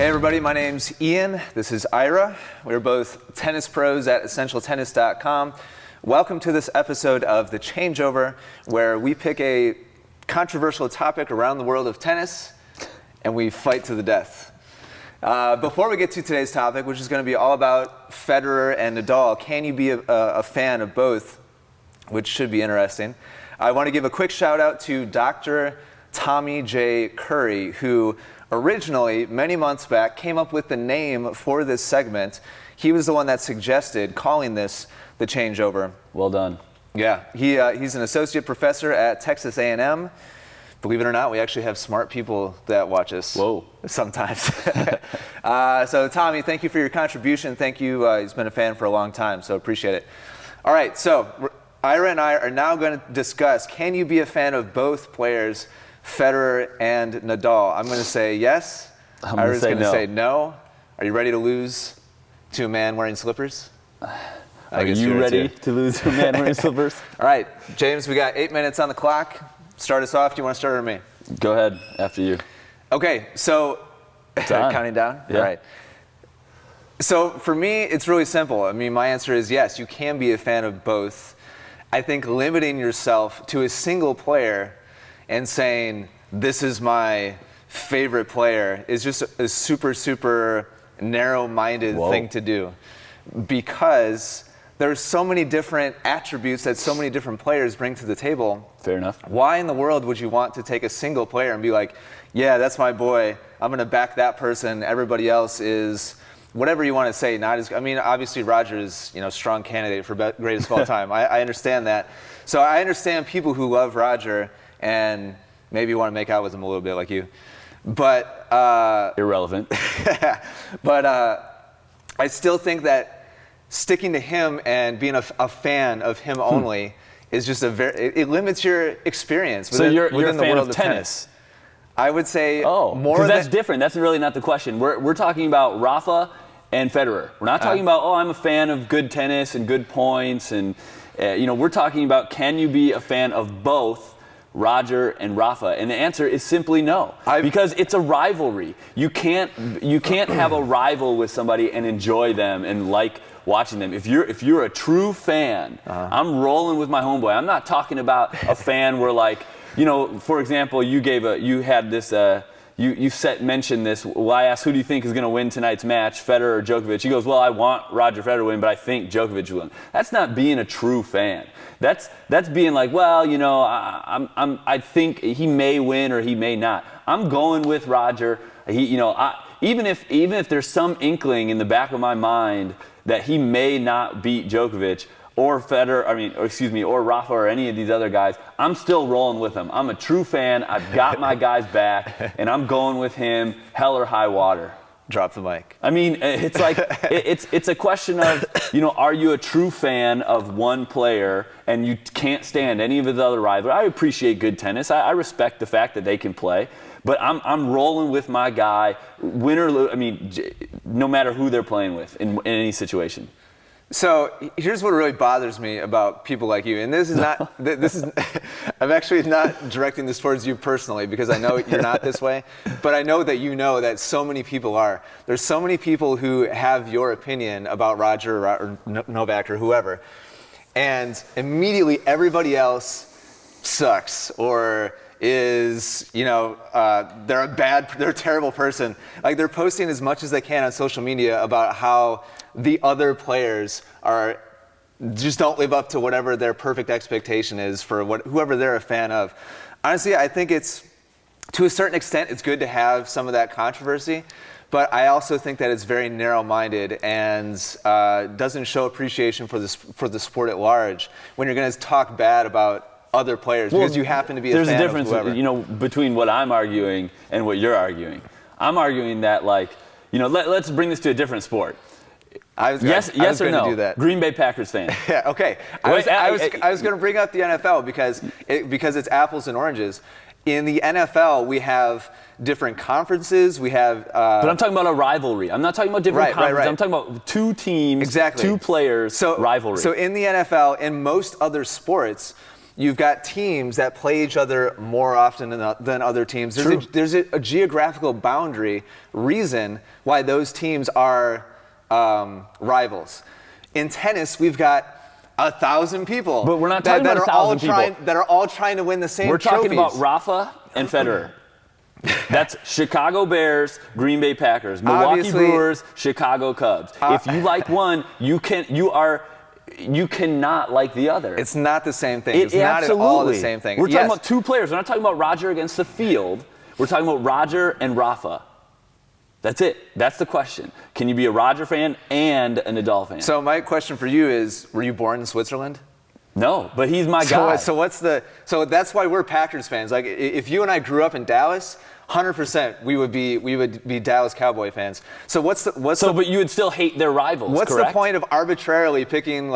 Hey everybody, my name's Ian. This is Ira. We're both tennis pros at essentialtennis.com. Welcome to this episode of The Changeover, where we pick a controversial topic around the world of tennis and we fight to the death. Before we get to today's topic, which is going to be all about Federer and Nadal, can you be a fan of both, which should be interesting. I want to give a quick shout out to Dr. Tommy J. Curry, who originally, many months back, came up with the name for this segment. He was the one that suggested calling this The Changeover. Well done. Yeah, he's an associate professor at Texas A&M. Believe it or not, we actually have smart people that watch us. Whoa. Sometimes. So Tommy, thank you for your contribution. Thank you. He's been a fan for a long time, so appreciate it. All right, so Ira and I are now going to discuss, can you be a fan of both players, Federer and Nadal? I'm going to say yes. Ira's going to say no. Are you ready to lose to a man wearing slippers? Are you ready to lose to a man wearing slippers? All right, James, we got 8 minutes on the clock. Start us off. Do you want to start or me? Go ahead, after you. Okay, so counting down? Yeah. All right. So for me, it's really simple. I mean, my answer is yes, you can be a fan of both. I think limiting yourself to a single player and saying, this is my favorite player, is just a super narrow-minded thing to do. Because there's so many different attributes that so many different players bring to the table. Fair enough. Why in the world would you want to take a single player and be like, yeah, that's my boy, I'm going to back that person, everybody else is whatever you want to say, not as, I mean, obviously Roger is, strong candidate for greatest of all time. I understand that. So I understand people who love Roger and maybe want to make out with him a little bit like you. But irrelevant. But I still think that sticking to him and being a fan of him only is just it limits your experience within, so you're within a the fan world of tennis? I would say more because that's different. That's really not the question. We're talking about Rafa and Federer. We're not talking about, I'm a fan of good tennis and good points. And, we're talking about, can you be a fan of both Roger and Rafa? And the answer is simply no, because it's a rivalry. You can't have a rival with somebody and enjoy them and like watching them. If you're a true fan, I'm rolling with my homeboy. I'm not talking about a fan where, like, for example, you mentioned this. Well, I asked, who do you think is going to win tonight's match, Federer or Djokovic? He goes, well, I want Roger Federer to win, but I think Djokovic will win. That's not being a true fan. That's being like, well, I think he may win or he may not. I'm going with Roger. Even if there's some inkling in the back of my mind that he may not beat Djokovic or Federer, or Rafa or any of these other guys, I'm still rolling with him. I'm a true fan. I've got my guys back, and I'm going with him, hell or high water. Drop the mic. I mean, it's like it's a question of, are you a true fan of one player and you can't stand any of his other rivals? I appreciate good tennis. I respect the fact that they can play, but I'm rolling with my guy, win or lose. I mean, no matter who they're playing with in any situation. So here's what really bothers me about people like you, and this is not. I'm actually not directing this towards you personally because I know you're not this way, but I know that you know that so many people are. There's so many people who have your opinion about Roger or Novak or whoever, and immediately everybody else sucks or is, they're a terrible person. Like, they're posting as much as they can on social media about how the other players just don't live up to whatever their perfect expectation is for whoever they're a fan of. Honestly, I think to a certain extent, it's good to have some of that controversy, but I also think that it's very narrow-minded and doesn't show appreciation for the sport at large when you're going to talk bad about other players because you happen to be a fan of whoever. There's a difference, between what I'm arguing and what you're arguing. I'm arguing that, let's bring this to a different sport. Yes or no? Do that. Green Bay Packers fan. Yeah, okay. I was going to bring up the NFL because it's apples and oranges. In the NFL, we have different conferences. We have. But I'm talking about a rivalry. I'm not talking about different conferences. Right. I'm talking about two teams, exactly. two players, rivalry. So in the NFL, in most other sports, you've got teams that play each other more often than other teams. There's a geographical boundary reason why those teams are rivals. In tennis, we've got 1,000 people. But we're not talking about 1,000 people. That are all trying to win the same trophies. We're talking about Rafa and Federer. That's Chicago Bears, Green Bay Packers, Milwaukee Obviously, Brewers, Chicago Cubs. If you like one, you cannot like the other. It's not the same thing. It's not at all the same thing. We're talking about two players. We're not talking about Roger against the field. We're talking about Roger and Rafa. That's it. That's the question. Can you be a Roger fan and a Nadal fan? So my question for you is, were you born in Switzerland? No, but he's my guy. So that's why we're Packers fans. Like, if you and I grew up in Dallas, 100% we would be Dallas Cowboy fans. So but you would still hate their rivals, what's correct? the point of arbitrarily picking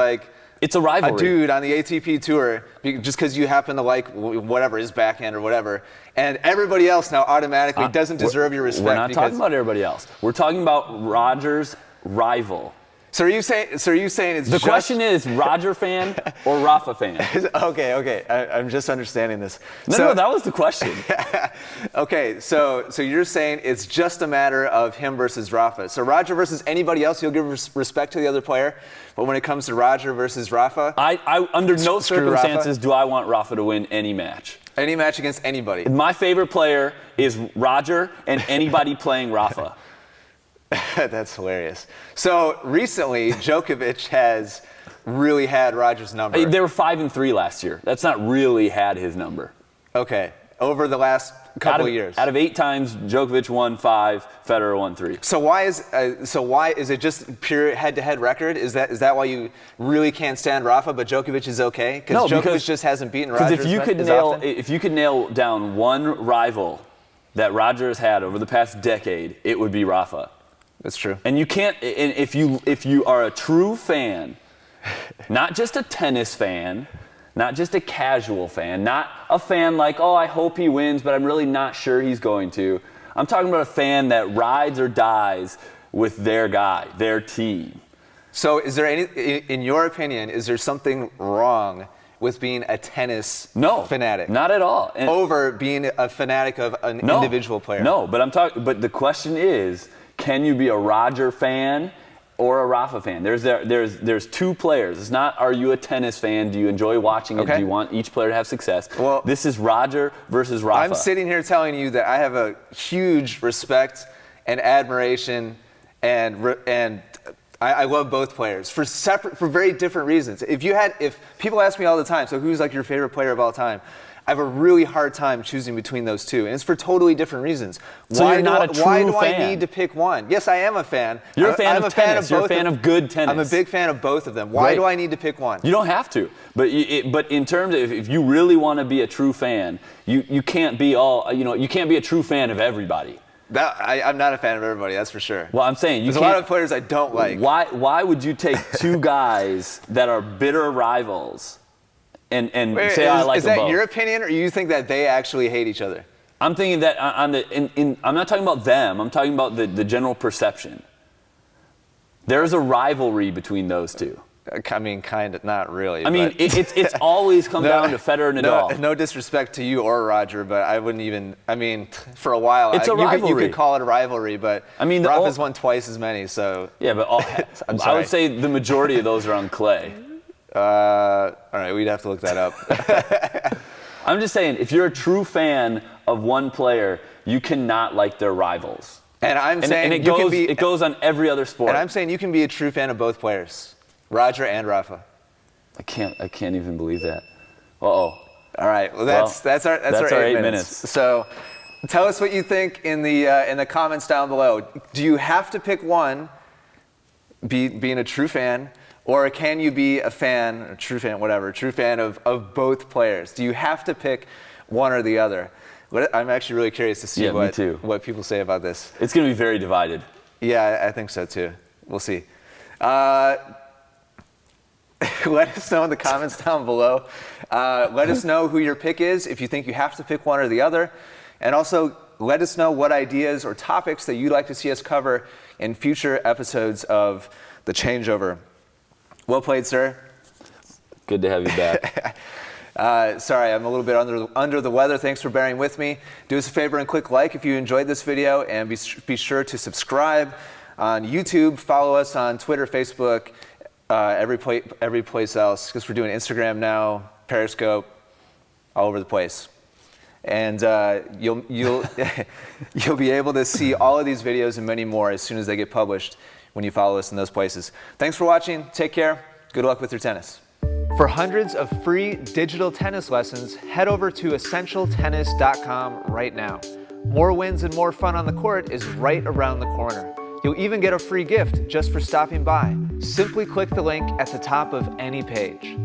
it's a rivalry. a dude on the ATP tour just because you happen to like whatever, his backhand or whatever, and everybody else now automatically doesn't deserve your respect? We're not talking about everybody else. We're talking about Roger's rival. So are you saying it's the question is Roger fan or Rafa fan? Okay. I'm just understanding this. No, that was the question. Okay, so you're saying it's just a matter of him versus Rafa. So Roger versus anybody else, you'll give respect to the other player, but when it comes to Roger versus Rafa, I under no circumstances Rafa. do I want Rafa to win any match. Any match against anybody. My favorite player is Roger and anybody playing Rafa. That's hilarious. So recently, Djokovic has really had Roger's number. They were 5-3 last year. That's not really had his number. Okay, over the last couple of years. Out of 8 times, Djokovic won 5, Federer won 3. So why is it just pure head-to-head record? Is that why you really can't stand Rafa, but Djokovic is okay? Because Djokovic just hasn't beaten Roger if you could nail down one rival that Roger has had over the past decade, it would be Rafa. That's true. And you can't. And if you are a true fan, not just a tennis fan, not just a casual fan, not a fan like, oh, I hope he wins, but I'm really not sure he's going to. I'm talking about a fan that rides or dies with their guy, their team. So, is there in your opinion, is there something wrong with being a tennis fanatic? Not at all. And over being a fanatic of an individual player? No, but the question is, can you be a Roger fan or a Rafa fan? There's two players. It's not, are you a tennis fan? Do you enjoy watching it? Do you want each player to have success? Well, this is Roger versus Rafa. I'm sitting here telling you that I have a huge respect and admiration, and I love both players for very different reasons. If people ask me all the time, so who's like your favorite player of all time? I have a really hard time choosing between those two, and it's for totally different reasons. So you're not a true fan. Why do I need to pick one? Yes, I am a fan. You're a fan of tennis. You're a fan of good tennis. I'm a big fan of both of them. Why do I need to pick one? You don't have to. But in terms of if you really want to be a true fan, you can't be you can't be a true fan of everybody. I'm not a fan of everybody, that's for sure. Well, I'm saying there's a lot of players I don't like. Why would you take two guys that are bitter rivals and say I like them both? Is that your opinion, or you think that they actually hate each other? I'm thinking that I'm not talking about them. I'm talking about the general perception. There's a rivalry between those two. I mean, kind of, not really. I mean, it's always come down to Federer and Nadal. No disrespect to you or Roger, but I wouldn't even. I mean, for a while, it's a rivalry. You could call it a rivalry, but I mean, Rafa's won twice as many, so. Yeah, but I would say the majority of those are on clay. All right, we'd have to look that up. I'm just saying, if you're a true fan of one player, you cannot like their rivals. And I'm saying it goes on every other sport. And I'm saying you can be a true fan of both players, Roger and Rafa. I can't even believe that. Uh-oh. All right. Well, that's our 8 minutes. So, tell us what you think in the comments down below. Do you have to pick one, being a true fan, or can you be a fan, a true fan, whatever, true fan of both players? Do you have to pick one or the other? I'm actually really curious to see what people say about this. It's going to be very divided. Yeah, I think so too. We'll see. Let us know in the comments down below. Let us know who your pick is, if you think you have to pick one or the other. And also, let us know what ideas or topics that you'd like to see us cover in future episodes of The Changeover. Well played, sir. Good to have you back. Sorry, I'm a little bit under the weather. Thanks for bearing with me. Do us a favor and click like if you enjoyed this video, and be sure to subscribe on YouTube. Follow us on Twitter, Facebook, every place else, because we're doing Instagram now, Periscope, all over the place. And you'll you'll be able to see all of these videos and many more as soon as they get published when you follow us in those places. Thanks for watching. Take care. Good luck with your tennis. For hundreds of free digital tennis lessons, head over to essentialtennis.com right now. More wins and more fun on the court is right around the corner. You'll even get a free gift just for stopping by. Simply click the link at the top of any page.